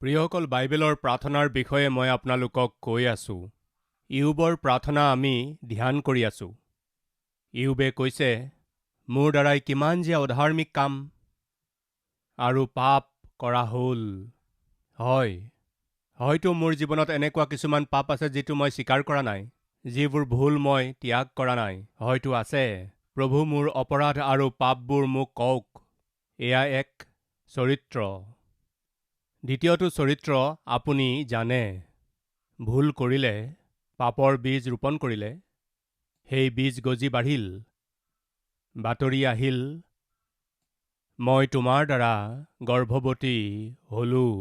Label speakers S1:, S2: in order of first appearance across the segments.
S1: প্ৰিয়সকল, বাইবেলৰ প্ৰাৰ্থনাৰ বিষয়ে মই আপোনালোকক কৈ আছোঁ। ইয়োবৰ প্ৰাৰ্থনা আমি ধ্যান কৰি আছোঁ। ইয়োবে কৈছে, মোৰ দ্বাৰাই কিমান যে অধাৰ্মিক কাম আৰু পাপ কৰা হ'ল। হয়, হয়তো মোৰ জীৱনত এনেকুৱা কিছুমান পাপ আছে যিটো মই স্বীকাৰ কৰা নাই, যিবোৰ ভুল মই ত্যাগ কৰা নাই। হয়তো আছে। প্ৰভু, মোৰ অপৰাধ আৰু পাপবোৰ মোক কওক। এয়া এক চৰিত্ৰ। দ্বিতীয়টো চৰিত্ৰ, আপুনি জানে, ভুল কৰিলে, পাপৰ বীজ ৰোপণ কৰিলে, সেই বীজ গজি বাঢ়িল, বাতৰি আহিল, মই তোমাৰ দ্বাৰা গৰ্ভৱতী হ'লোঁ।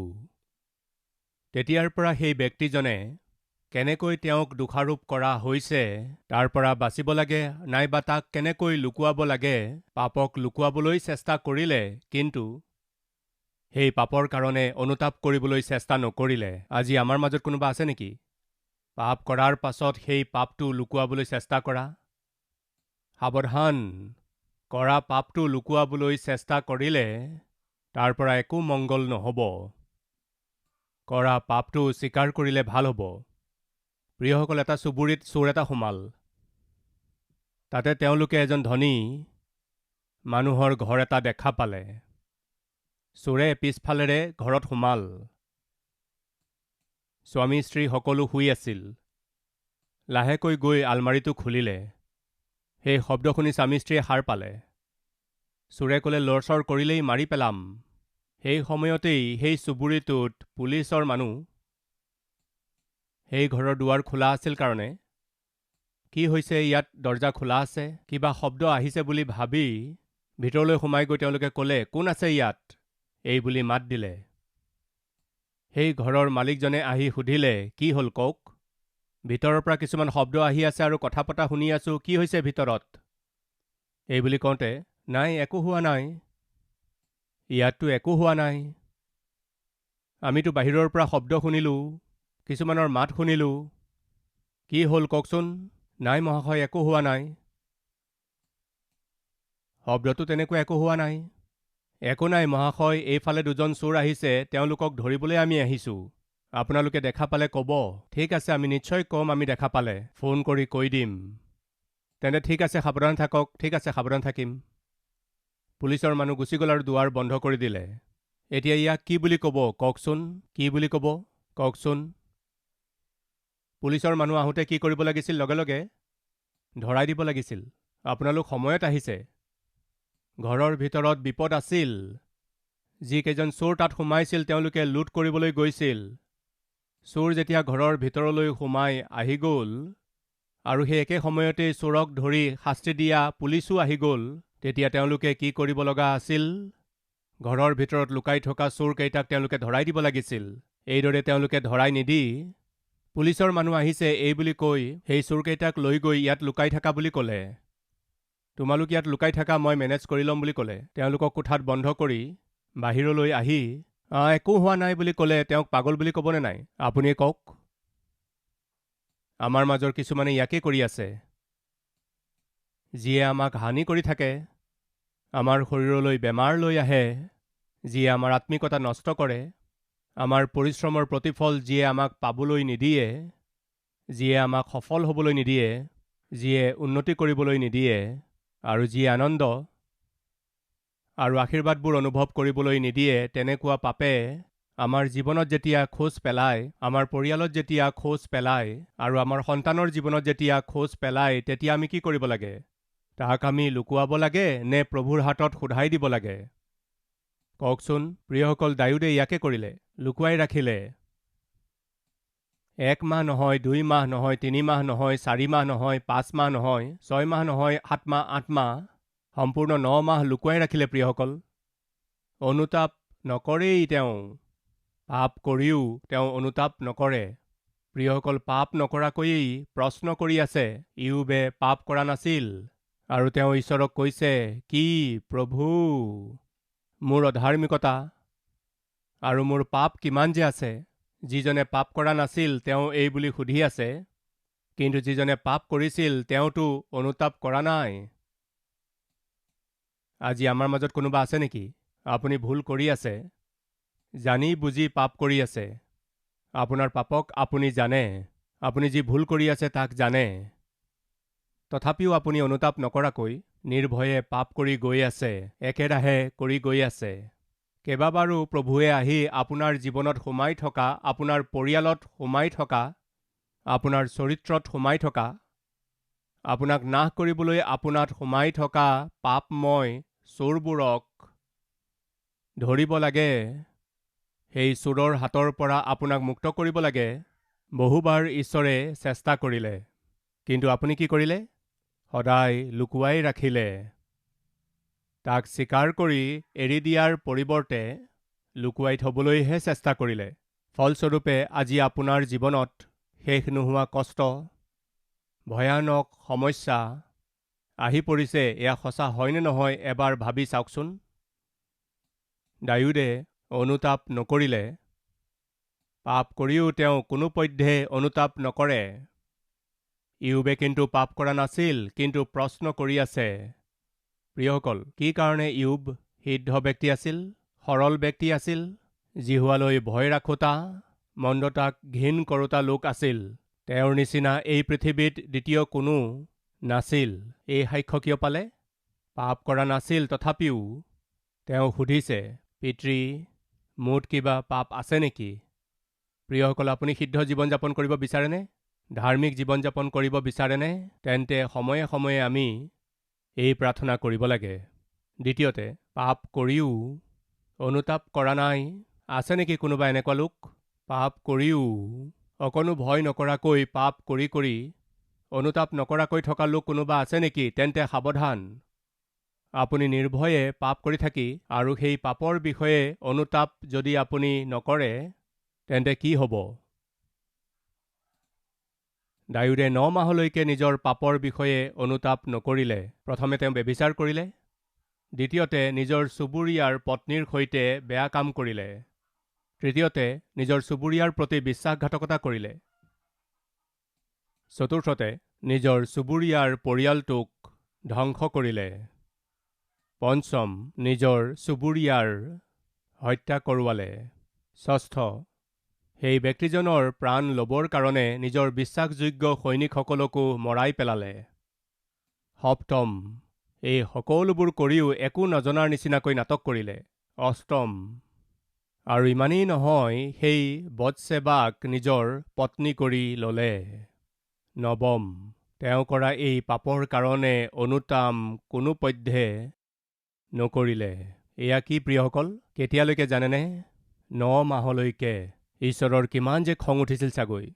S1: তেতিয়াৰ পৰা সেই ব্যক্তিজনে কেনেকৈ তেওঁক দোষাৰোপ কৰা হৈছে তাৰ পৰা বাচিব লাগে, নাইবা তাক কেনেকৈ লুকুৱাব লাগে, পাপক লুকুৱাবলৈ চেষ্টা কৰিলে, কিন্তু সেই পাপৰ কাৰণে অনুতাপ কৰিবলৈ চেষ্টা নকৰিলে। আজি আমাৰ মাজত কোনোবা আছে নেকি পাপ কৰাৰ পাছত সেই পাপটো লুকুৱাবলৈ চেষ্টা কৰা? সাৱধান, কৰা পাপটো লুকুৱাবলৈ চেষ্টা কৰিলে তাৰ পৰা একো মংগল নহ'ব। কৰা পাপটো স্বীকাৰ কৰিলে ভাল হ'ব। প্ৰিয়সকল, এটা চুবুৰীত চোৰ এটা সোমাল। তাতে তেওঁলোকে এজন ধনী মানুহৰ ঘৰ এটা দেখা পালে। চোৰে পিছফালেৰে ঘৰত সোমাল। স্বামী স্ত্ৰী সকলো শুই আছিল। লাহেকৈ গৈ আলমাৰিটো খুলিলে। সেই শব্দ শুনি স্বামী স্ত্ৰীয়ে সাৰ পালে। চোৰে ক'লে, লৰচৰ কৰিলেই মাৰি পেলাম। সেই সময়তেই সেই চুবুৰীটোত পুলিচৰ মানুহ। সেই ঘৰৰ দুৱাৰ খোলা আছিল কাৰণে, কি হৈছে ইয়াত দৰজা খোলা আছে, কিবা শব্দ আহিছে বুলি ভাবি ভিতৰলৈ সোমাই গৈ তেওঁলোকে ক'লে, কোন আছে ইয়াত? এই বুলি মাত দিলে। সেই ঘৰৰ মালিকজনে আহি সুধিলে, কি হ'ল কওক? ভিতৰৰ পৰা কিছুমান শব্দ আহি আছে আৰু কথা পতা শুনি আছোঁ, কি হৈছে ভিতৰত? এই বুলি কওঁতে, নাই, একো হোৱা নাই, ইয়াততো একো হোৱা নাই। আমিতো বাহিৰৰ পৰা শব্দ শুনিলোঁ, কিছুমানৰ মাত শুনিলোঁ। কি হ'ল কওকচোন? নাই মহাশয়, একো হোৱা নাই। শব্দটো তেনেকুৱা একো হোৱা নাই। একো নাই মহাশয়, এইফালে দুজন চোৰ আহিছে, তেওঁলোকক ধৰিবলৈ আমি আহিছোঁ। আপোনালোকে দেখা পালে ক'ব। ঠিক আছে, আমি নিশ্চয় ক'ম, আমি দেখা পালে ফোন কৰি কৈ দিম। তেন্তে ঠিক আছে, সাৱধান থাকক। ঠিক আছে, সাৱধান থাকিম। পুলিচৰ মানুহ গুচি গ'ল আৰু দুৱাৰ বন্ধ কৰি দিলে। এতিয়া ইয়াক কি বুলি ক'ব কওকচোন? কি বুলি ক'ব কওকচোন? পুলিচৰ মানুহ আহোঁতে কি কৰিব লাগিছিল? লগে লগে ধৰাই দিব লাগিছিল। আপোনালোক সময়ত আহিছে। ঘৰৰ ভিতৰত বিপদ আছিল। যিকেইজন চোৰ তাত সোমাইছিল তেওঁলোকে লুট কৰিবলৈ গৈছিল। চোৰ যেতিয়া ঘৰৰ ভিতৰলৈ সোমাই আহি গ'ল আৰু সেই একে সময়তেই চোৰক ধৰি শাস্তি দিয়া পুলিচো আহি গ'ল, তেতিয়া তেওঁলোকে কি কৰিব লগা আছিল? ঘৰৰ ভিতৰত লুকাই থকা চোৰকেইটাক তেওঁলোকে ধৰাই দিব লাগিছিল। এইদৰে তেওঁলোকে ধৰাই নিদি পুলিচৰ মানুহ আহিছে এই বুলি কৈ সেই চোৰকেইটাক লৈ গৈ ইয়াত লুকাই থাকা বুলি ক'লে। তোমালোক ইয়াত লুকাই থাকা, মই মেনেজ কৰি ল'ম বুলি ক'লে। তেওঁলোকক কোঠাত বন্ধ কৰি বাহিৰলৈ আহি একো হোৱা নাই বুলি ক'লে। তেওঁক পাগল বুলি ক'বনে নাই? আপুনিয়ে কওক। আমাৰ মাজৰ কিছুমানে ইয়াকে কৰি আছে, যিয়ে আমাক হানি কৰি থাকে, আমাৰ শৰীৰলৈ বেমাৰ লৈ আহে, যিয়ে আমাৰ আত্মিকতা নষ্ট কৰে, আমাৰ পৰিশ্ৰমৰ প্ৰতিফল যিয়ে আমাক পাবলৈ নিদিয়ে, যিয়ে আমাক সফল হ'বলৈ নিদিয়ে, যিয়ে উন্নতি কৰিবলৈ নিদিয়ে, আৰু যিয়ে আনন্দ আৰু আশীৰ্বাদবোৰ অনুভৱ কৰিবলৈ নিদিয়ে, তেনেকুৱা পাপে আমাৰ জীৱনত যেতিয়া খোজ পেলায়, আমাৰ পৰিয়ালত যেতিয়া খোজ পেলায় আৰু আমাৰ সন্তানৰ জীৱনত যেতিয়া খোজ পেলায়, তেতিয়া আমি কি কৰিব লাগে? তাক আমি লুকুৱাব লাগে নে প্ৰভুৰ হাতত সোধাই দিব লাগে? কওকচোন প্ৰিয়সকল। দাউদে ইয়াকে কৰিলে, লুকুৱাই ৰাখিলে। 1 মাহ নহয়, 2 মাহ নহয়, 3 মাহ নহয়, 4 মাহ নহয়, 5 মাহ নহয়, 6 মাহ নহয়, 7 মাহ, 8 মাহ, সম্পূৰ্ণ 9 মাহ লুকুৱাই ৰাখিলে। প্ৰিয়সকল, অনুতাপ নকৰেই তেওঁ। পাপ কৰিও তেওঁ অনুতাপ নকৰে। প্ৰিয়সকল, পাপ নকৰাকৈয়ে প্ৰশ্ন কৰি আছে। ইয়োবে পাপ কৰা নাছিল আৰু তেওঁ ঈশ্বৰক কৈছে, কি প্ৰভু, মোৰ অধাৰ্মিকতা আৰু মোৰ পাপ কিমান যে আছে। যিজনে পাপ কৰা নাছিল তেওঁ এই বুলি সুধি আছে, কিন্তু যিজনে পাপ কৰিছিল তেওঁতো অনুতাপ কৰা নাই। আজি আমাৰ মাজত কোনোবা আছে নেকি? আপুনি ভুল কৰি আছে, জানি বুজি পাপ কৰি আছে। আপোনাৰ পাপক আপুনি জানে, আপুনি যি ভুল কৰি আছে তাক জানে। তথাপিও আপুনি অনুতাপ নকৰাকৈ নিৰ্ভয়ে পাপ কৰি গৈ আছে, একেৰাহে কৰি গৈ আছে। কেইবাবাৰো প্ৰভুৱে আহি আপোনাৰ জীৱনত সোমাই থকা, আপোনাৰ পৰিয়ালত সোমাই থকা, আপোনাৰ চৰিত্ৰত সোমাই থকা, আপোনাক নাশ কৰিবলৈ আপোনাত সোমাই থকা পাপময় চোৰবোৰক ধৰিব লাগে, সেই চোৰৰ হাতৰ পৰা আপোনাক মুক্ত কৰিব লাগে। বহুবাৰ ঈশ্বৰে চেষ্টা কৰিলে, কিন্তু আপুনি কি কৰিলে? সদায় লুকুৱাই ৰাখিলে। তাক স্বীকাৰ কৰি এৰি দিয়াৰ পৰিৱৰ্তে লুকুৱাই থ'বলৈহে চেষ্টা কৰিলে। ফলস্বৰূপে আজি আপোনাৰ জীৱনত শেষ নোহোৱা কষ্ট, ভয়ানক সমস্যা আহি পৰিছে। এয়া সঁচা হয়নে নহয় এবাৰ ভাবি চাওকচোন। দাউদে অনুতাপ নকৰিলে, পাপ কৰিও তেওঁ কোনোপধ্যে অনুতাপ নকৰে। ইয়ুবে কিন্তু পাপ কৰা নাছিল, কিন্তু প্ৰশ্ন কৰি আছে। প্ৰিয়সকল, কি কাৰণে ইয়ুব সিদ্ধ ব্যক্তি আছিল, সৰল ব্যক্তি আছিল, জিহুৱালৈ ভয় ৰাখোতা, মন্দতাক ঘিণ কৰোতা লোক আছিল। তেওঁৰ নিচিনা এই পৃথিৱীত দ্বিতীয় কোনো নাছিল। এই সাক্ষ্য কিয় পালে? পাপ কৰা নাছিল, তথাপিও তেওঁ সুধিছে, পিতৃ, মোত কিবা পাপ আছে নেকি? প্ৰিয়সকল, আপুনি সিদ্ধ জীৱন যাপন কৰিব বিচাৰেনে? ধাৰ্মিক জীৱন যাপন কৰিব বিচাৰেনে? তেন্তে সময়ে সময়ে আমি এই প্ৰাৰ্থনা কৰিব লাগে। দ্বিতীয়তে, পাপ কৰিও অনুতাপ কৰা নাই। আছে নেকি কোনোবা এনেকুৱা লোক? পাপ কৰিও অকণো ভয় নকৰাকৈ পাপ কৰি কৰি অনুতাপ নকৰাকৈ থকা লোক কোনোবা আছে নেকি? তেন্তে সাৱধান। আপুনি নিৰ্ভয়ে পাপ কৰি থাকি আৰু সেই পাপৰ বিষয়ে অনুতাপ যদি আপুনি নকৰে, তেন্তে কি হ'ব? দাউদে 9 মাহলৈকে নিজৰ পাপৰ বিষয়ে অনুতাপ নকৰিলে। প্ৰথমে তেওঁ ব্যভিচাৰ কৰিলে, দ্বিতীয়তে নিজৰ চুবুৰীয়াৰ পত্নীৰ সৈতে বেয়া কাম কৰিলে, তৃতীয়তে নিজৰ চুবুৰীয়াৰ প্ৰতি বিশ্বাসঘাতকতা কৰিলে, চতুৰ্থতে নিজৰ চুবুৰীয়াৰ পৰিয়ালটোক ধ্বংস কৰিলে, পঞ্চম নিজৰ চুবুৰীয়াৰ হত্যা কৰোৱালে, ষষ্ঠ সেই ব্যক্তিজনৰ প্ৰাণ ল'বৰ কাৰণে নিজৰ বিশ্বাসযোগ্য সৈনিকসকলকো মৰাই পেলালে, সপ্তম এই সকলোবোৰ কৰিও একো নজনাৰ নিচিনাকৈ নাটক কৰিলে, অষ্টম আৰু ইমানেই নহয়, সেই বৎসেবাক নিজৰ পত্নী কৰি ল'লে, নৱম তেওঁ কৰা এই পাপৰ কাৰণে অনুতাপ কোনোপধ্যে নকৰিলে। এয়া কি প্ৰিয়সকল? কেতিয়ালৈকে জানেনে? 9 মাহলৈকে। ঈশ্বৰৰ কিমান যে খং উঠিছিল চাগৈ।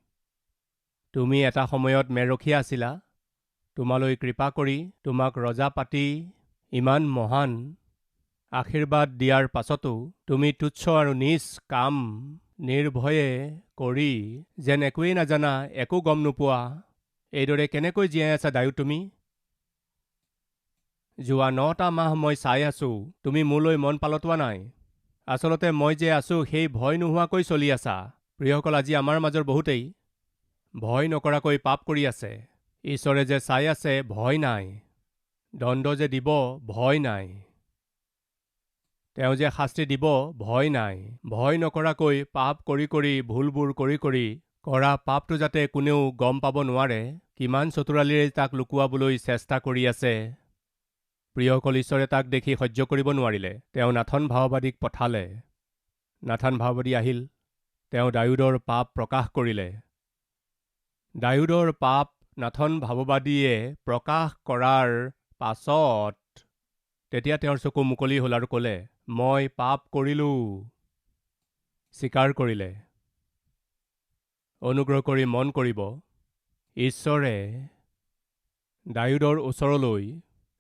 S1: তুমি এটা সময়ত মেৰখীয়া আছিলা, তোমালৈ কৃপা কৰি তোমাক ৰজা পাতি ইমান মহান আশীৰ্বাদ দিয়াৰ পাছতো তুমি তুচ্ছ আৰু নীচ কাম নিৰ্ভয়ে কৰি যেন একোৱেই নাজানা, একো গম নোপোৱা, এইদৰে কেনেকৈ জীয়াই আছা দাউদ তুমি? যোৱা 9টা মাহ মই চাই আছো, তুমি মোলৈ মন পালটোৱা নাই। আচলতে মই যে আছো সেই ভয় নোহোৱাকৈ চলি আছা। প্ৰিয়সকল, আজি আমাৰ মাজৰ বহুতেই ভয় নকৰাকৈ পাপ কৰি আছে। ঈশ্বৰে যে চাই আছে, ভয় নাই। দণ্ড যে দিব, ভয় নাই। তেওঁ যে শাস্তি দিব, ভয় নাই। ভয় নকৰাকৈ পাপ কৰি কৰি, ভুলবোৰ কৰি কৰি কৰা পাপটো যাতে কোনেও গম পাব নোৱাৰে, কিমান চতুৰালিৰে তাক লুকুৱাবলৈ চেষ্টা কৰি আছে। প্ৰিয়সকল, ঈশ্বৰে তাক দেখি সহ্য কৰিব নোৱাৰিলে। তেওঁ নাথন ভাওবাদীক পঠালে। নাথান ভাওবাদী আহিল, তেওঁ দাউদৰ পাপ প্ৰকাশ কৰিলে। দাউদৰ পাপ নাথন ভাওবাদীয়ে প্ৰকাশ কৰাৰ পাছত তেতিয়া তেওঁৰ চকু মুকলি হ'ল আৰু ক'লে, মই পাপ কৰিলোঁ, স্বীকাৰ কৰিলে। অনুগ্ৰহ কৰি মন কৰিব, ঈশ্বৰে দাউদৰ ওচৰলৈ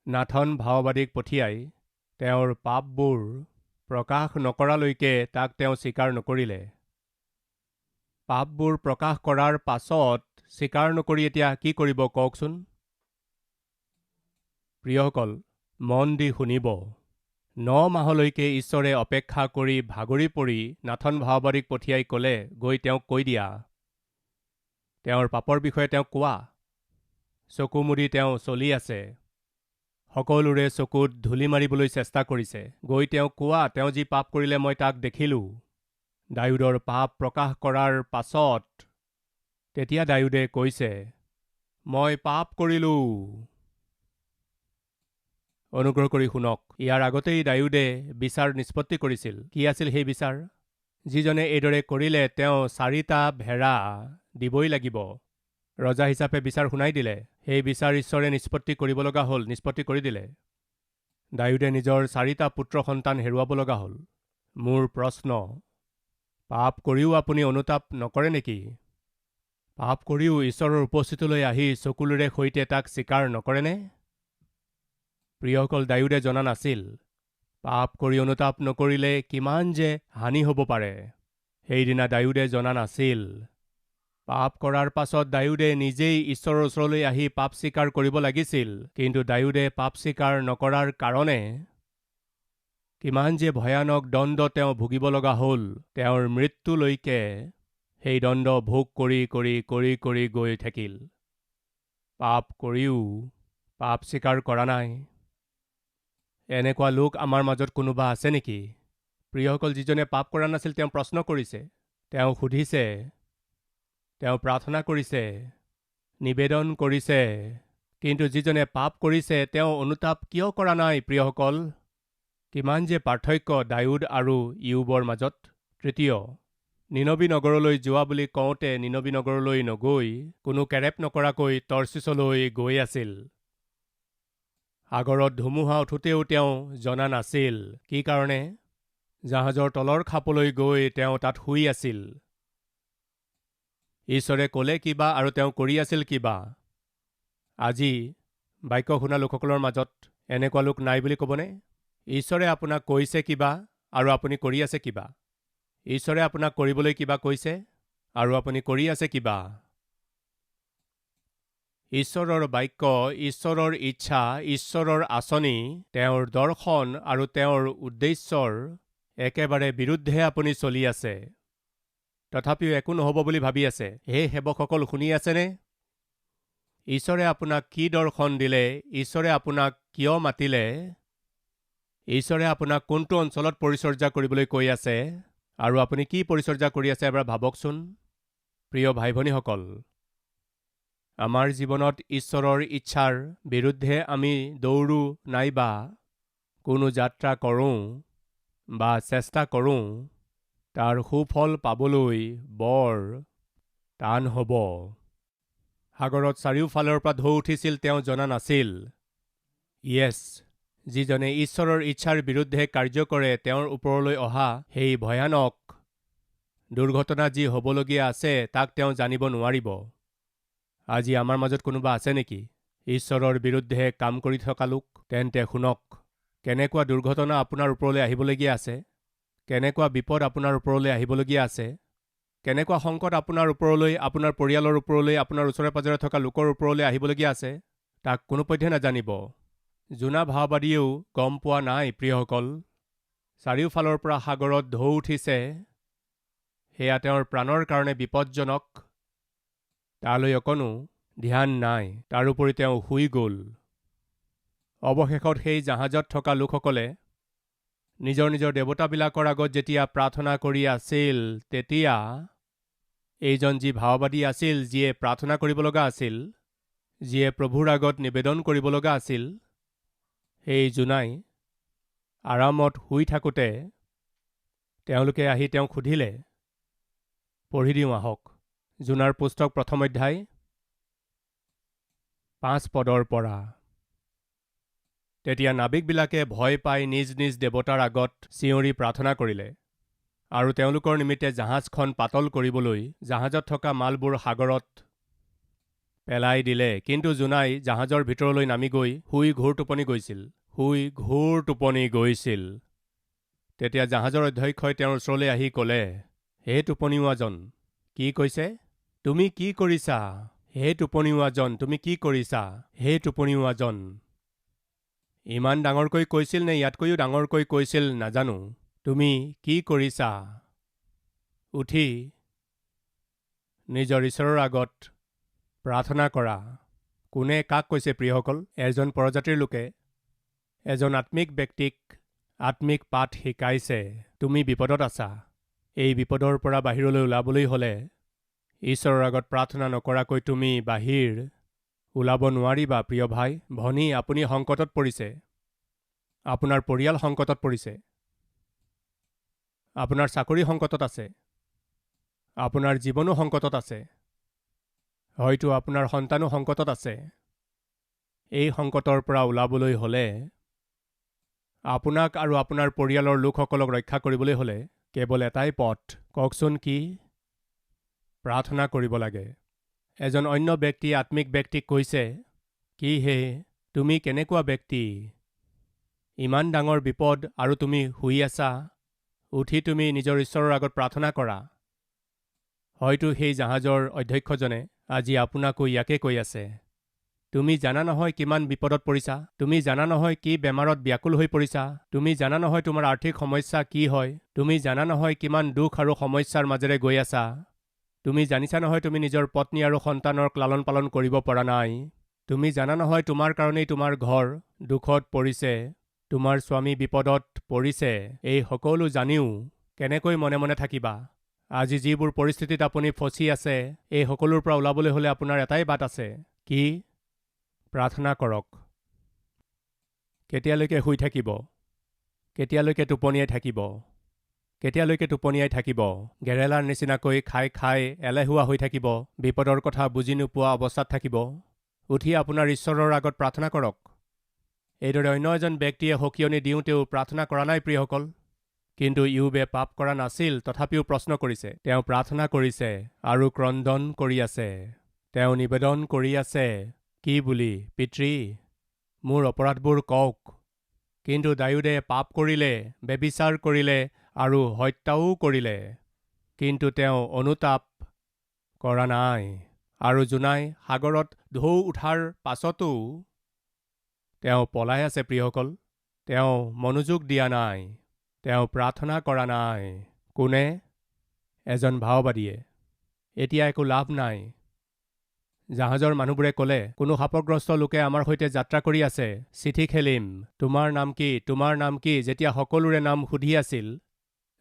S1: নাথন ভাওবাদীক পঠিয়াই তেওঁৰ পাপবোৰ প্ৰকাশ নকৰালৈকে তাক তেওঁ স্বীকাৰ নকৰিলে। পাপবোৰ প্ৰকাশ কৰাৰ পাছত স্বীকাৰ নকৰি এতিয়া কি কৰিব কওকচোন? প্ৰিয়সকল, মন দি শুনিব। 9 মাহলৈকে ঈশ্বৰে অপেক্ষা কৰি ভাগৰি পৰি নাথন ভাওবাদীক পঠিয়াই ক'লে, গৈ তেওঁক কৈ দিয়া, তেওঁৰ পাপৰ বিষয়ে তেওঁক কোৱা। চকু মুদি তেওঁ চলি আছে, সকলোৰে চকুত ধূলি মাৰিবলৈ চেষ্টা কৰিছে। গৈ তেওঁক কোৱা, তেওঁ যি পাপ কৰিলে মই তাক দেখিলোঁ। দায়ুদৰ পাপ প্ৰকাশ কৰাৰ পাছত তেতিয়া দায়ুদে কৈছে, মই পাপ কৰিলোঁ। অনুগ্ৰহ কৰি শুনক, ইয়াৰ আগতেই দায়ুদে বিচাৰ নিষ্পত্তি কৰিছিল। কি আছিল সেই বিচাৰ? যিজনে এইদৰে কৰিলে তেওঁ 4টা ভেড়া দিবই লাগিব। ৰজা হিচাপে বিচাৰ শুনাই দিলে। সেই বিচাৰ ঈশ্বৰে নিষ্পত্তি কৰিব লগা হ'ল, নিষ্পত্তি কৰি দিলে। দায়ুদে নিজৰ 4টা পুত্ৰ সন্তান হেৰুৱাব লগা হ'ল। মোৰ প্ৰশ্ন, পাপ কৰিও আপুনি অনুতাপ নকৰে নেকি? পাপ কৰিও ঈশ্বৰৰ উপস্থিতিলৈ আহি চকুলোৰে সৈতে তাক স্বীকাৰ নকৰেনে? প্ৰিয়সকল, দায়ুদে জনা নাছিল পাপ কৰি অনুতাপ নকৰিলে কিমান যে হানি হ'ব পাৰে। সেইদিনা দায়ুদে জনা নাছিল পাপ কৰাৰ পাছত দায়ুদে নিজেই ঈশ্বৰৰ ওচৰলৈ আহি পাপ স্বীকাৰ কৰিব লাগিছিল। কিন্তু দায়ুদে পাপ স্বীকাৰ নকৰাৰ কাৰণে কিমান যে ভয়ানক দণ্ড তেওঁ ভুগিব লগা হ'ল। তেওঁৰ মৃত্যুলৈকে সেই দণ্ড ভোগ কৰি কৰি কৰি কৰি গৈ থাকিল। পাপ কৰিও পাপ স্বীকাৰ কৰা নাই। এনেকুৱা লোক আমাৰ মাজত কোনোবা আছে নেকি? প্ৰিয়সকল, যিজনে পাপ কৰা নাছিল তেওঁ প্ৰশ্ন কৰিছে, তেওঁ সুধিছে, তেওঁ প্ৰাৰ্থনা কৰিছে, নিবেদন কৰিছে। কিন্তু যিজনে পাপ কৰিছে তেওঁ অনুতাপ কিয় কৰা নাই? প্ৰিয়সকল, কিমান যে পাৰ্থক্য দায়ুদ আৰু ইয়ুবৰ মাজত। তৃতীয়, নিনবী নগৰলৈ যোৱা বুলি কওঁতে নিনবী নগৰলৈ নগৈ কোনো কেৰেপ নকৰাকৈ তৰ্চিছলৈ গৈ আছিল। সাগৰত ধুমুহা উঠোতেও তেওঁ জনা নাছিল। কি কাৰণে? জাহাজৰ তলৰ খাপলৈ গৈ তেওঁ তাত শুই আছিল। ঈশ্বৰে ক'লে কিবা আৰু তেওঁ কৰি আছিল কিবা। আজি বাক্য শুনা লোকসকলৰ মাজত এনেকুৱা লোক নাই বুলি ক'বনে? ঈশ্বৰে আপোনাক কৈছে কিবা আৰু আপুনি কৰি আছে কিবা। ঈশ্বৰে আপোনাক কৰিবলৈ কিবা কৈছে আৰু আপুনি কৰি আছে কিবা। ঈশ্বৰৰ বাক্য, ঈশ্বৰৰ ইচ্ছা, ঈশ্বৰৰ আঁচনি, তেওঁৰ দৰ্শন আৰু তেওঁৰ উদ্দেশ্যৰ একেবাৰে বিৰুদ্ধে আপুনি চলি আছে। তথাপিও একো নহ'ব বুলি ভাবি আছে। হে সেৱকসকল, শুনি আছেনে? ঈশ্বৰে আপোনাক কি দৰ্শন দিলে? ঈশ্বৰে আপোনাক কিয় মাতিলে? ঈশ্বৰে আপোনাক কোনটো অঞ্চলত পৰিচৰ্যা কৰিবলৈ কৈ আছে আৰু আপুনি কি পৰিচৰ্যা কৰি আছে এবাৰ ভাবকচোন। প্ৰিয় ভাই ভনীসকল, আমাৰ জীৱনত ঈশ্বৰৰ ইচ্ছাৰ বিৰুদ্ধে আমি দৌৰো নাইবা কোনো যাত্ৰা কৰোঁ বা চেষ্টা কৰোঁ, তাৰ সুফল পাবলৈ বৰ টান হ'ব। সাগৰত চাৰিওফালৰ পৰা ঢৌ উঠিছিল, তেওঁ জনা নাছিল। যিজনে ঈশ্বৰৰ ইচ্ছাৰ বিৰুদ্ধে কাৰ্য কৰে তেওঁৰ ওপৰলৈ অহা সেই ভয়ানক দুৰ্ঘটনা যি হ'বলগীয়া আছে তাক তেওঁ জানিব নোৱাৰিব। আজি আমাৰ মাজত কোনোবা আছে নেকি ঈশ্বৰৰ বিৰুদ্ধে কাম কৰি থকা লোক? তেন্তে শুনক, কেনেকুৱা দুৰ্ঘটনা আপোনাৰ ওপৰলৈ আহিবলগীয়া আছে, কেনেকুৱা বিপদ আপোনাৰ ওপৰলৈ আহিবলগীয়া আছে, কেনেকুৱা সংকট আপোনাৰ ওপৰলৈ, আপোনাৰ পৰিয়ালৰ ওপৰলৈ, আপোনাৰ ওচৰে পাজৰে থকা লোকৰ ওপৰলৈ আহিবলগীয়া আছে, তাক কোনোপধ্যে নাজানিব। জোনা ভাওবাদীয়েও গম পোৱা নাই। প্ৰিয়সকল, চাৰিওফালৰ পৰা সাগৰত ঢৌ উঠিছে, সেয়া তেওঁৰ প্ৰাণৰ কাৰণে বিপদজনক। তালৈ অকণো ধ্যান নাই। তাৰোপৰি তেওঁ শুই গ'ল। অৱশেষত সেই জাহাজত থকা লোকসকলে নিজৰ নিজৰ দেৱতাবিলাকৰ আগত যেতিয়া প্ৰাৰ্থনা কৰি আছিল, তেতিয়া এইজন যি ভাওবাদী আছিল, যিয়ে প্ৰাৰ্থনা কৰিব লগা আছিল, যিয়ে প্ৰভুৰ আগত নিবেদন কৰিব লগা আছিল, সেই জোনাই আৰামত শুই থাকোঁতে তেওঁলোকে আহি তেওঁক সুধিলে। পঢ়ি দিওঁ আহক, জোনাৰ পুস্তক 1ম অধ্যায় 5 পদৰ পৰা। তেতিয়া নাবিকবিলাকে ভয় পাই নিজ নিজ দেৱতাৰ আগত চিঞৰি প্ৰাৰ্থনা কৰিলে আৰু তেওঁলোকৰ নিমিত্তে জাহাজখন পাতল কৰিবলৈ জাহাজত থকা মালবোৰ সাগৰত পেলাই দিলে। কিন্তু জোনাই জাহাজৰ ভিতৰলৈ নামি গৈ শুই ঘোৰ টোপনি গৈছিল। তেতিয়া জাহাজৰ অধ্যক্ষই তেওঁৰ ওচৰলৈ আহি ক'লে, হে টোপনিওৱাজন, কি কৈছে? তুমি কি কৰিছা? হে টোপনিওৱাজন, তুমি কি কৰিছা? হে টোপনিওৱাজন। ইমান ডাঙৰকৈ কৈছিল নে ইয়াতকৈও ডাঙৰকৈ কৈছিল নাজানো। তুমি কি কৰিছা? উঠি নিজৰ ঈশ্বৰৰ আগত প্ৰাৰ্থনা কৰা। কোনে কাক কৈছে প্ৰিয়সকল? এজন পৰজাতিৰ লোকে এজন আত্মিক ব্যক্তিক আত্মিক পাঠ শিকাইছে। তুমি বিপদত আছা, এই বিপদৰ পৰা বাহিৰলৈ ওলাবলৈ হ'লে ঈশ্বৰৰ আগত প্ৰাৰ্থনা নকৰাকৈ তুমি বাহিৰ ওলাব নোৱাৰিবা। প্ৰিয় ভাই ভনী, আপুনি সংকটত পৰিছে। আপোনাৰ পৰিয়াল সংকটত পৰিছে। আপোনাৰ চাকৰি সংকটত আছে। আপোনাৰ জীৱনো সংকটত আছে। হয়তো আপোনাৰ সন্তানো সংকটত আছে। এই সংকটৰ পৰা ওলাবলৈ হ'লে আপোনাক আৰু আপোনাৰ পৰিয়ালৰ লোকসকলক ৰক্ষা কৰিবলৈ হ'লে কেৱল এটাই পথ। কওকচোন কি? প্ৰাৰ্থনা কৰিব লাগে। এজন অন্য ব্যক্তিয়ে আত্মিক ব্যক্তিক কৈছে, কি হে, তুমি কেনেকুৱা ব্যক্তি? ইমান ডাঙৰ বিপদ আৰু তুমি শুই আছা? উঠি তুমি নিজৰ ঈশ্বৰৰ আগত প্ৰাৰ্থনা কৰা। হয়তো সেই জাহাজৰ অধ্যক্ষজনে আজি আপোনাকো ইয়াকে কৈ আছে, তুমি জানা নহয় কিমান বিপদত পৰিছা? তুমি জানা নহয় কি বেমাৰত ব্যাকুল হৈ পৰিছা? তুমি জানা নহয় তোমাৰ আৰ্থিক সমস্যা কি হয়? তুমি জানা নহয় কিমান দুখ আৰু সমস্যাৰ মাজেৰে গৈ আছা? তুমি জানিছা নহয় তুমি নিজৰ পত্নী আৰু সন্তানৰ লালন পালন কৰিব পৰা নাই? তুমি জানা নহয় তোমাৰ কাৰণেই তোমাৰ ঘৰ দুখত পৰিছে, তোমাৰ স্বামী বিপদত পৰিছে? এই সকলো জানিও কেনেকৈ মনে মনে থাকিবা? আজি যিবোৰ পৰিস্থিতিত আপুনি ফচি আছে, এই সকলোৰ পৰা ওলাবলৈ হ'লে আপোনাৰ এটাই বাট আছে। কি? প্ৰাৰ্থনা কৰক। কেতিয়ালৈকে শুই থাকিব? কেতিয়ালৈকে টোপনিয়াই থাকিব? কেতিয়ালৈকে টোপনিয়াই থাকিব? গেৰেলাৰ নিচিনাকৈ খাই খাই এলেহুৱা হৈ থাকিব? বিপদৰ কথা বুজি নোপোৱা অৱস্থাত থাকিব? উঠি আপোনাৰ ঈশ্বৰৰ আগত প্ৰাৰ্থনা কৰক। এইদৰে অন্য এজন ব্যক্তিয়ে সকিয়নি দিওঁতেও প্ৰাৰ্থনা কৰা নাই প্ৰিয়সকল। কিন্তু ইয়োবে পাপ কৰা নাছিল, তথাপিও প্ৰশ্ন কৰিছে। তেওঁ প্ৰাৰ্থনা কৰিছে আৰু ক্ৰন্দন কৰি আছে। তেওঁ নিবেদন কৰি আছে কি বুলি? পিতৃ, মোৰ অপৰাধবোৰ কওক। কিন্তু দাউদে পাপ কৰিলে, ব্যভিচাৰ কৰিলে আৰু হত্যাও কৰিলে। কিন্তু তেওঁ অনুতাপ কৰা নাই। আৰু জোনাই সাগৰত ঢৌ উঠাৰ পাছতো তেওঁ পলাই আছে প্ৰিয়সকল। তেওঁ মনোযোগ দিয়া নাই। তেওঁ প্ৰাৰ্থনা কৰা নাই। কোনে? এজন ভাওবাদীয়ে। এতিয়া একো লাভ নাই। জাহাজৰ মানুহবোৰে ক'লে, কোনো শাপগ্ৰস্ত লোকে আমাৰ সৈতে যাত্ৰা কৰি আছে। চিঠি খেলিম। তোমাৰ নাম কি? তোমাৰ নাম কি? যেতিয়া সকলোৰে নাম সুধি আছিল,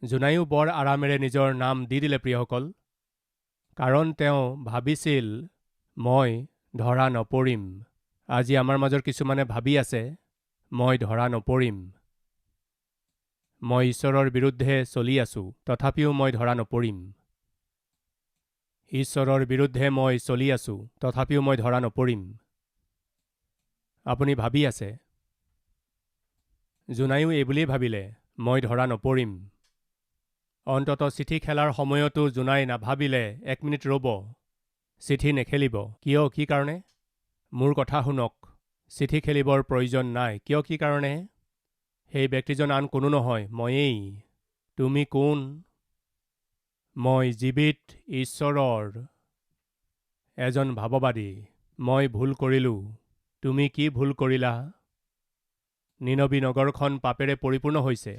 S1: জোনাইও বৰ আৰামেৰে নিজৰ নাম দি দিলে প্ৰিয়সকল। কাৰণ তেওঁ ভাবিছিল, মই ধৰা নপৰিম। আজি আমাৰ মাজৰ কিছুমানে ভাবি আছে, মই ধৰা নপৰিম। মই ঈশ্বৰৰ বিৰুদ্ধে চলি আছো, তথাপিও মই ধৰা নপৰিম। ঈশ্বৰৰ বিৰুদ্ধে মই চলি আছো, তথাপিও মই ধৰা নপৰিম। আপুনি ভাবি আছে। জোনাইও এইবুলিয়েই ভাবিলে, মই ধৰা নপৰিম। অন্ততঃ চিঠি খেলাৰ সময়তো জোনাই নাভাবিলে, এক মিনিট ৰ'ব, চিঠি নেখেলিব। কিয়? কি কাৰণে? মোৰ কথা শুনক, চিঠি খেলিবৰ প্ৰয়োজন নাই। কিয়? কি কাৰণে? সেই ব্যক্তিজন আন কোনো নহয়, ময়েই। তুমি কোন? মই জীৱিত ঈশ্বৰৰ এজন ভাৱবাদী। মই ভুল কৰিলোঁ। তুমি কি ভুল কৰিলা? নিনবী নগৰখন পাপেৰে পৰিপূৰ্ণ হৈছে।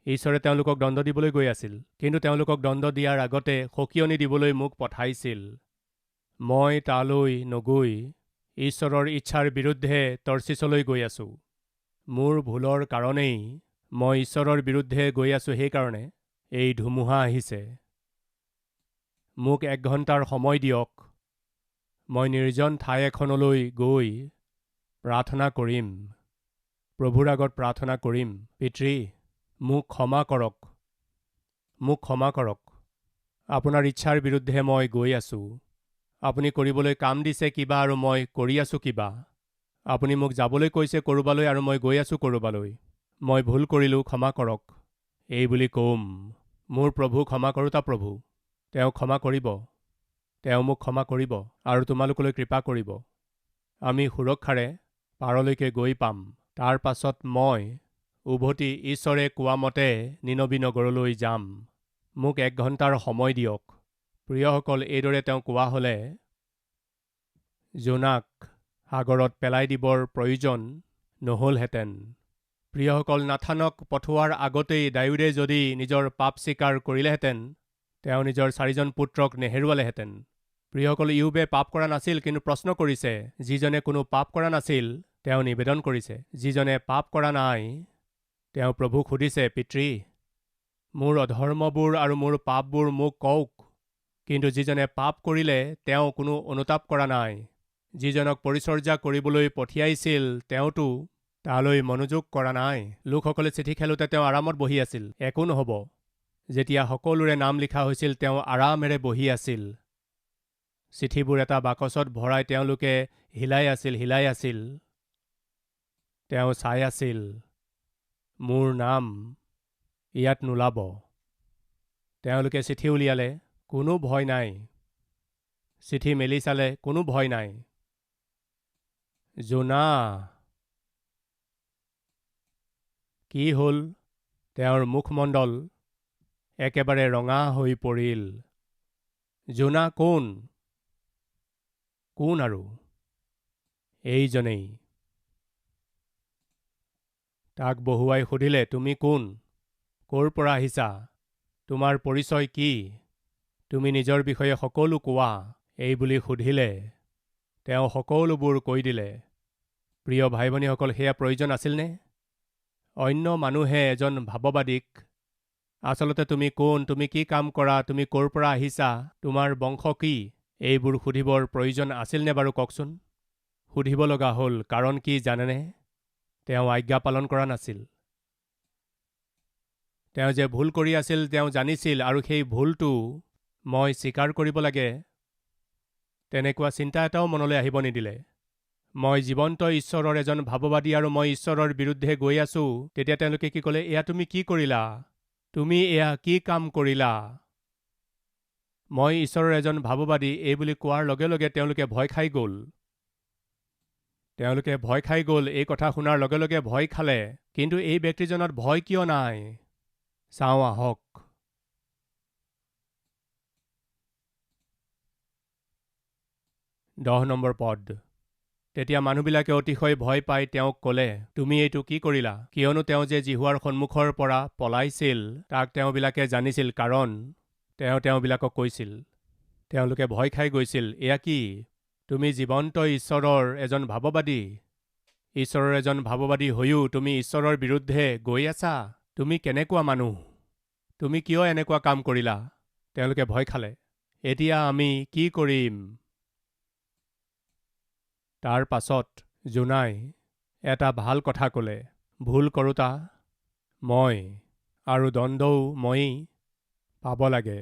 S1: ঈশ্বৰে তেওঁলোকক দণ্ড দিবলৈ গৈ আছিল, কিন্তু তেওঁলোকক দণ্ড দিয়াৰ আগতে সকিয়নি দিবলৈ মোক পঠাইছিল। মই তালৈ নগৈ ঈশ্বৰৰ ইচ্ছাৰ বিৰুদ্ধে তৰ্চিছলৈ গৈ আছোঁ। মোৰ ভুলৰ কাৰণেই মই ঈশ্বৰৰ বিৰুদ্ধে গৈ আছোঁ। সেইকাৰণে এই ধুমুহা আহিছে। মোক 1 ঘণ্টাৰ সময় দিয়ক। মই নিৰ্জন ঠাই এখনলৈ গৈ প্ৰাৰ্থনা কৰিম। প্ৰভুৰ আগত প্ৰাৰ্থনা কৰিম। পিতৃ, মোক ক্ষমা কৰক। মোক ক্ষমা কৰক। আপোনাৰ ইচ্ছাৰ বিৰুদ্ধে মই গৈ আছোঁ। আপুনি কৰিবলৈ কাম দিছে কিবা আৰু মই কৰি আছোঁ কিবা। আপুনি মোক যাবলৈ কৈছে ক'ৰবালৈ আৰু মই গৈ আছোঁ ক'ৰবালৈ। মই ভুল কৰিলোঁ, ক্ষমা কৰক। এই বুলি কম, মোৰ প্ৰভু ক্ষমা কৰোতা প্ৰভু। তেওঁ ক্ষমা কৰিব। তেওঁ মোক ক্ষমা কৰিব আৰু তোমালোকলৈ কৃপা কৰিব। আমি সুৰক্ষাৰে পাৰলৈকে গৈ পাম। তাৰ পাছত মই উভতি ঈশ্বৰে কোৱা মতে নিনবী নগৰলৈ যাম। মোক 1 ঘণ্টাৰ সময় দিয়ক। প্ৰিয়সকল, এইদৰে তেওঁ কোৱা হ'লে জোনাক সাগৰত পেলাই দিবৰ প্ৰয়োজন নহ'লহেঁতেন। প্ৰিয়সকল, নাথানক পঠোৱাৰ আগতেই দাউদে যদি নিজৰ পাপ স্বীকাৰ কৰিলেহেঁতেন, তেওঁ নিজৰ 4জন পুত্ৰক নেহেৰুৱালেহেঁতেন। প্ৰিয়সকল, ইয়োবে পাপ কৰা নাছিল, কিন্তু প্ৰশ্ন কৰিছে। যিজনে কোনো পাপ কৰা নাছিল, তেওঁ নিবেদন কৰিছে। যিজনে পাপ কৰা নাই, তেওঁ প্ৰভুক সুধিছে, পিতৃ, মোৰ অধৰ্মবোৰ আৰু মোৰ পাপবোৰ মোক কওক। কিন্তু যিজনে পাপ কৰিলে তেওঁ কোনো অনুতাপ কৰা নাই। যিজনক পৰিচৰ্যা কৰিবলৈ পঠিয়াইছিল তেওঁতো তালৈ মনোযোগ কৰা নাই। লোকসকলে চিঠি খেলোঁতে তেওঁ আৰামত বহি আছিল। একো নহ'ব। যেতিয়া সকলোৰে নাম লিখা হৈছিল তেওঁ আৰামেৰে বহি আছিল। চিঠিবোৰ এটা বাকচত ভৰাই তেওঁলোকে হিলাই আছিল। তেওঁ চাই আছিল, মোৰ নাম ইয়াত নোলাব। তেওঁলোকে চিঠি উলিয়ালে, কোনো ভয় নাই। চিঠি মেলি চালে, কোনো ভয় নাই। জোনা, কি হ'ল? তেওঁৰ মুখমণ্ডল একেবাৰে ৰঙা হৈ পৰিল। জোনা কোন? কোন আৰু? এইজনেই। তাক বহুৱাই সুধিলে, তুমি কোন? ক'ৰ পৰা আহিছা? তোমাৰ পৰিচয় কি? তুমি নিজৰ বিষয়ে সকলো কোৱা। এই বুলি সুধিলে তেওঁ সকলোবোৰ কৈ দিলে। প্ৰিয় ভাই ভনীসকল, সেয়া প্ৰয়োজন আছিলনে? অন্য মানুহে এজন ভাৱবাদীক আচলতে তুমি কোন, তুমি কি কাম কৰা, তুমি ক'ৰ পৰা আহিছা, তোমাৰ বংশ কি, এইবোৰ সুধিবৰ প্ৰয়োজন আছিলনে বাৰু কওকচোন? সুধিব লগা হ'ল কাৰণ কি জানেনে? তেওঁ আজ্ঞা পালন কৰা নাছিল। তেওঁ যে ভুল কৰি আছিল তেওঁ জানিছিল, আৰু সেই ভুলটো মই স্বীকাৰ কৰিব লাগে তেনেকুৱা চিন্তা এটাও মনলৈ আহিব নিদিলে। মই জীৱন্ত ঈশ্বৰৰ এজন ভাৱবাদী আৰু মই ঈশ্বৰৰ বিৰুদ্ধে গৈ আছো। তেতিয়া তেওঁলোকে কি ক'লে? এয়া তুমি কি কৰিলা? তুমি এয়া কি কাম কৰিলা? মই ঈশ্বৰৰ এজন ভাৱবাদী এই বুলি কোৱাৰ লগে লগে তেওঁলোকে ভয় খাই গ'ল। এই কথা শুনাৰ লগে লগে ভয় খালে। কিন্তু এই ব্যক্তিজনত ভয় কিয় নাই? চাওঁ আহক। 10 নম্বৰ পদ। তেতিয়া মানুহবিলাকে অতিশয় ভয় পাই তেওঁক ক'লে, তুমি এইটো কি কৰিলা? কিয়নো তেওঁ যে জিহুৱাৰ সন্মুখৰ পৰা পলাইছিল তাক তেওঁবিলাকে জানিছিল, কাৰণ তেওঁবিলাকক কৈছিল। তেওঁলোকে ভয় খাই গৈছিল। এয়া কি? তুমি জীৱন্ত ঈশ্বৰৰ এজন ভাৱবাদী। ঈশ্বৰৰ এজন ভাৱবাদী হৈও তুমি ঈশ্বৰৰ বিৰুদ্ধে গৈ আছা? তুমি কেনেকুৱা মানুহ? তুমি কিয় এনেকুৱা কাম কৰিলা? তেওঁলোকে ভয় খালে। এতিয়া আমি কি কৰিম? তাৰ পাছত জোনাই এটা ভাল কথা ক'লে। ভুল কৰোঁতা মই, আৰু দণ্ডও ময়েই পাব লাগে।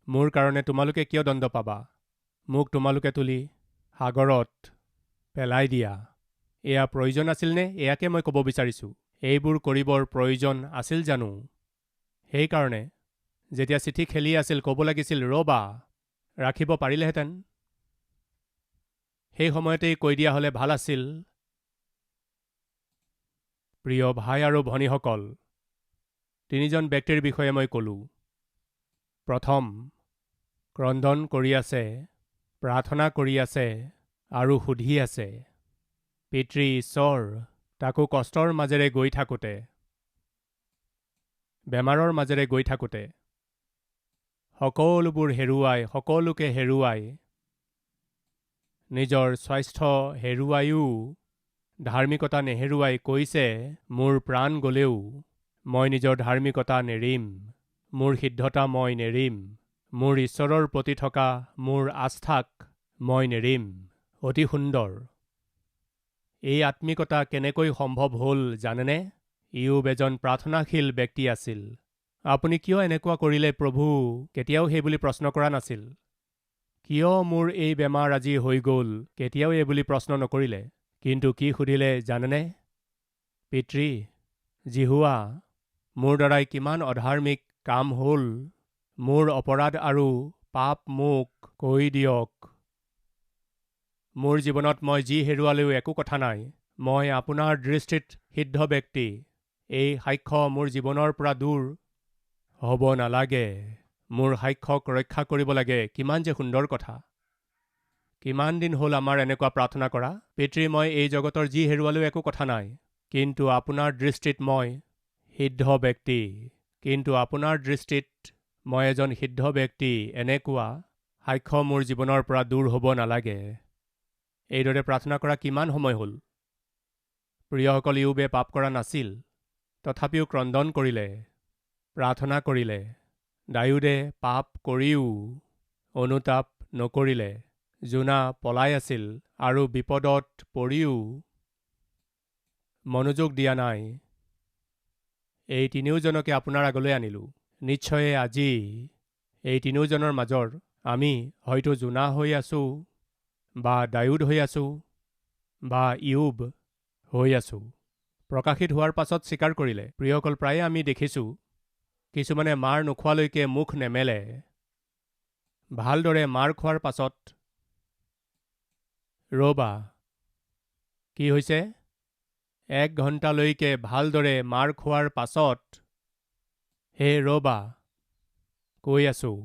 S1: মোৰ কাৰণে তোমালোকে কিয় দণ্ড পাবা? মোক তোমালোকে তুলি সাগৰত পেলাই দিয়া। এয়া প্ৰয়োজন আছিলনে? এয়াকে মই ক'ব বিচাৰিছোঁ। এইবোৰ কৰিবৰ প্ৰয়োজন আছিল জানো? সেইকাৰণে যেতিয়া চিঠি খেলি আছিল ক'ব লাগিছিল, ৰ'বা, ৰাখিব পাৰিলেহেঁতেন। সেই সময়তেই কৈ দিয়া হ'লে ভাল আছিল। প্ৰিয় ভাই আৰু ভনীসকল, 3জন ব্যক্তিৰ বিষয়ে মই ক'লোঁ। প্ৰথম, ক্ৰন্দন কৰি আছে, প্ৰাৰ্থনা কৰি আছে আৰু সুধি আছে। পিতৃ ঈশ্বৰ তাকো কষ্টৰ মাজেৰে গৈ থাকোঁতে, বেমাৰৰ মাজেৰে গৈ থাকোঁতে, সকলোকে হেৰুৱাই, নিজৰ স্বাস্থ্য হেৰুৱায়ো ধাৰ্মিকতা নেহেৰুৱাই কৈছে, মোৰ প্ৰাণ গ'লেও মই নিজৰ ধাৰ্মিকতা নেৰিম, মোৰ সিদ্ধতা মই নেৰিম, মোৰ ঈশ্বৰৰ প্ৰতি থকা মোৰ আস্থাক মই নেৰিম। অতি সুন্দৰ। এই আত্মিকতা কেনেকৈ সম্ভৱ হ'ল জানেনে? ইয়ুব এজন প্ৰাৰ্থনাশীল ব্যক্তি আছিল। আপুনি কিয় এনেকুৱা কৰিলে প্ৰভু? কেতিয়াও সেই বুলি প্ৰশ্ন কৰা নাছিল। কিয় মোৰ এই বেমাৰ আজি হৈ গ'ল? কেতিয়াও এই বুলি প্ৰশ্ন নকৰিলে। কিন্তু কি সুধিলে জানেনে? পিতৃ জিহুৱা, মোৰ দ্বাৰাই কিমান অধাৰ্মিক কাম হ'ল, মোৰ অপৰাধ আৰু পাপ মোক কৈ দিয়ক। মোৰ জীৱনত মই যি হেৰুৱালেও একো কথা নাই। মই আপোনাৰ দৃষ্টিত সিদ্ধ ব্যক্তি। এই সাক্ষ্য মোৰ জীৱনৰ পৰা দূৰ হ'ব নালাগে। মোৰ সাক্ষ্যক ৰক্ষা কৰিব লাগে। কিমান যে সুন্দৰ কথা। কিমান দিন হ'ল আমাৰ এনেকুৱা প্ৰাৰ্থনা কৰা? পিতৃ, মই এই জগতৰ যি হেৰুৱালেও একো কথা নাই, কিন্তু আপোনাৰ দৃষ্টিত মই সিদ্ধ ব্যক্তি। কিন্তু আপোনাৰ দৃষ্টিত মই এজন সিদ্ধ ব্যক্তি। এনেকুৱা সাক্ষ্য মোৰ জীৱনৰ পৰা দূৰ হ'ব নালাগে। এইদৰে প্ৰাৰ্থনা কৰা কিমান সময় হ'ল? প্ৰিয়সকল, ইয়ুবে পাপ কৰা নাছিল, তথাপিও ক্ৰন্দন কৰিলে। প্ৰাৰ্থনা কৰিলে। ডায়ুদে পাপ কৰিও অনুতাপ নকৰিলে। জোনা পলাই আছিল আৰু বিপদত পৰিও মনোযোগ দিয়া নাই। এই তিনিওজনকে আপোনাৰ আগলৈ আনিলোঁ। নিশ্চয় আজি এই তিনিওজনৰ মাজৰ আমি হয়তো জোনা হৈ আছোঁ, বা ডায়ুদ হৈ আছোঁ, বা ইয়ুব হৈ আছোঁ। প্ৰকাশিত হোৱাৰ পাছত স্বীকাৰ কৰিলে। প্ৰিয়সকল, প্ৰায়ে আমি দেখিছোঁ কিছুমানে মাৰ নোখোৱালৈকে মুখ নেমেলে। ভালদৰে মাৰ খোৱাৰ পাছত ৰ'বা, কি হৈছে? 1 ঘণ্টালৈকে ভালদৰে মাৰ খোৱাৰ পাছত হে ৰ'বা, কৈ আছোঁ।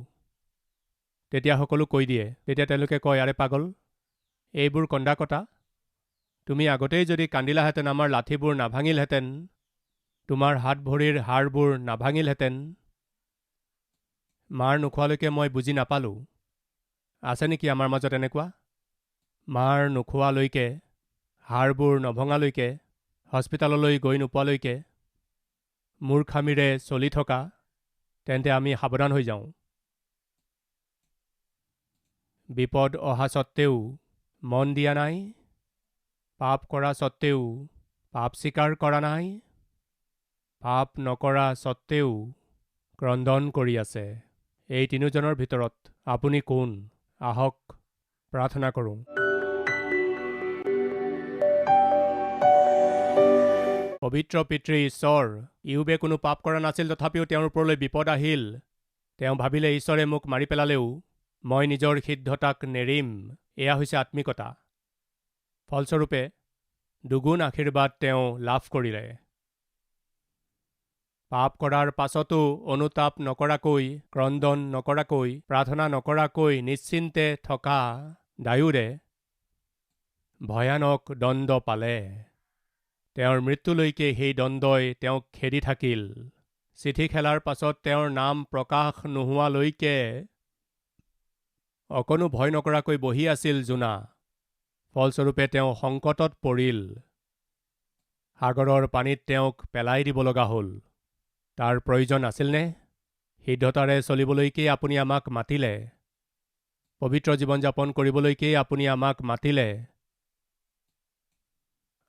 S1: তেতিয়া সকলো কৈ দিয়ে। তেতিয়া তেওঁলোকে কয়, আৰে পাগল, এইবোৰ কন্দা কটা। তুমি আগতেই যদি কান্দিলাহেঁতেন আমাৰ লাঠিবোৰ নাভাঙিলহেঁতেন, তোমাৰ হাত ভৰিৰ হাড়বোৰ নাভাঙিলহেঁতেন। মাৰ নোখোৱালৈকে মই বুজি নাপালোঁ। আছে নেকি আমাৰ মাজত এনেকুৱা? মাৰ নোখোৱালৈকে, হাড়বোৰ নভঙালৈকে, হস্পিটাললৈ গৈ নোপোৱালৈকে মূৰ্খামিৰে চলি থকা, তেন্তে আমি সাৱধান হৈ যাওঁ। বিপদ অহা সত্ত্বেও মন দিয়া নাই, পাপ কৰা সত্ত্বেও পাপ স্বীকাৰ কৰা নাই, পাপ নকৰা সত্ত্বেও ক্ৰন্দন কৰি আছে। এই তিনিওজনৰ ভিতৰত আপুনি কোন? আহক প্ৰাৰ্থনা কৰোঁ। পবিত্ৰ পিতৃ ঈশ্বৰ, ইয়ুবে কোনো পাপ কৰা নাছিল, তথাপিও তেওঁৰ ওপৰলৈ বিপদ আহিল। তেওঁ ভাবিলে, ঈশ্বৰে মোক মাৰি পেলালেও মই নিজৰ সিদ্ধতাক নেৰিম। এয়া হৈছে আত্মিকতা। ফলস্বৰূপে দুগুণ আশীৰ্বাদ তেওঁ লাভ কৰিলে। পাপ কৰাৰ পাছতো অনুতাপ নকৰাকৈ, ক্ৰন্দন নকৰাকৈ, প্ৰাৰ্থনা নকৰাকৈ নিশ্চিন্তে থকা ডায়ুদে ভয়ানক দণ্ড পালে। তেওঁৰ মৃত্যুলৈকে সেই দণ্ডই তেওঁক খেদি থাকিল। চিঠি খেলাৰ পাছত তেওঁৰ নাম প্ৰকাশ নোহোৱালৈকে অকণো ভয় নকৰাকৈ বহি আছিল জোনা। ফলস্বৰূপে তেওঁ সংকটত পৰিল। সাগৰৰ পানীত তেওঁক পেলাই দিব লগা হ'ল। তাৰ প্ৰয়োজন আছিলনে? সিদ্ধতাৰে চলিবলৈকেই আপুনি আমাক মাতিলে। পবিত্ৰ জীৱন যাপন কৰিবলৈকেই আপুনি আমাক মাতিলে।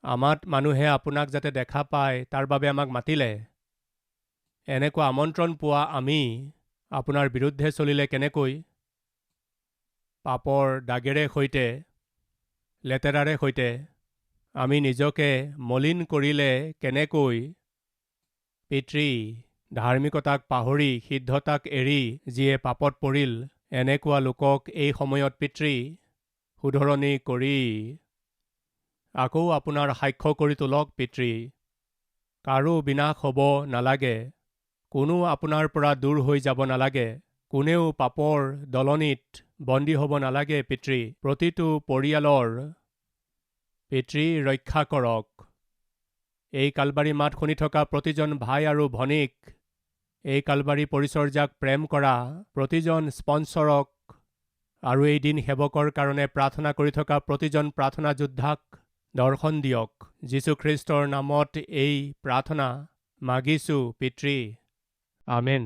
S1: আমাত মানুহে আপোনাক যাতে দেখা পায় তাৰ বাবে আমাক মাতিলে। এনেকুৱা আমন্ত্ৰণ পোৱা আমি আপোনাৰ বিৰুদ্ধে চলিলে কেনেকৈ? পাপৰ দাগেৰে সৈতে, লেতেৰাৰে সৈতে আমি নিজকে মলিন কৰিলে কেনেকৈ? পিতৃ, ধাৰ্মিকতাক পাহৰি, সিদ্ধতাক এৰি যিয়ে পাপত পৰিল, এনেকুৱা লোকক এই সময়ত পিতৃ শুধৰণি কৰি আকৌ আপোনাৰ সাক্ষ্য কৰি তোলক পিতৃ। কাৰো বিনাশ হ'ব নালাগে, কোনো আপোনাৰ পৰা দূৰ হৈ যাব নালাগে, কোনেও পাপৰ দলনিত বন্দী হ'ব নালাগে পিতৃ। প্ৰতিটো পৰিয়ালৰ পিতৃ ৰক্ষা কৰক। এই কালবাৰী মাত শুনি থকা প্ৰতিজন ভাই আৰু ভনীক, এই কালবাৰী পৰিচৰ্যাক প্ৰেম কৰা প্ৰতিজন স্পনচৰক আৰু এই দিন সেৱকৰ কাৰণে প্ৰাৰ্থনা কৰি থকা প্ৰতিজন প্ৰাৰ্থনা যোদ্ধাক দৰ্শন দিয়ক। যীশুখ্ৰীষ্টৰ নামত এই প্ৰাৰ্থনা মাগিছোঁ পিতৃ। আমেন।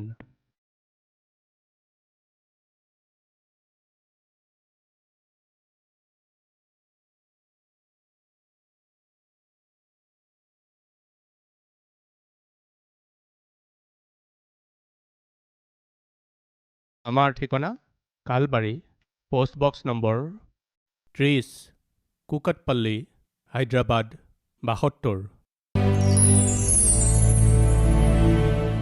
S1: আমাৰ ঠিকনা কালবাৰী, পোষ্টবক্স নম্বৰ 30, কুকটপল্লী, হায়দৰাবাদ 72।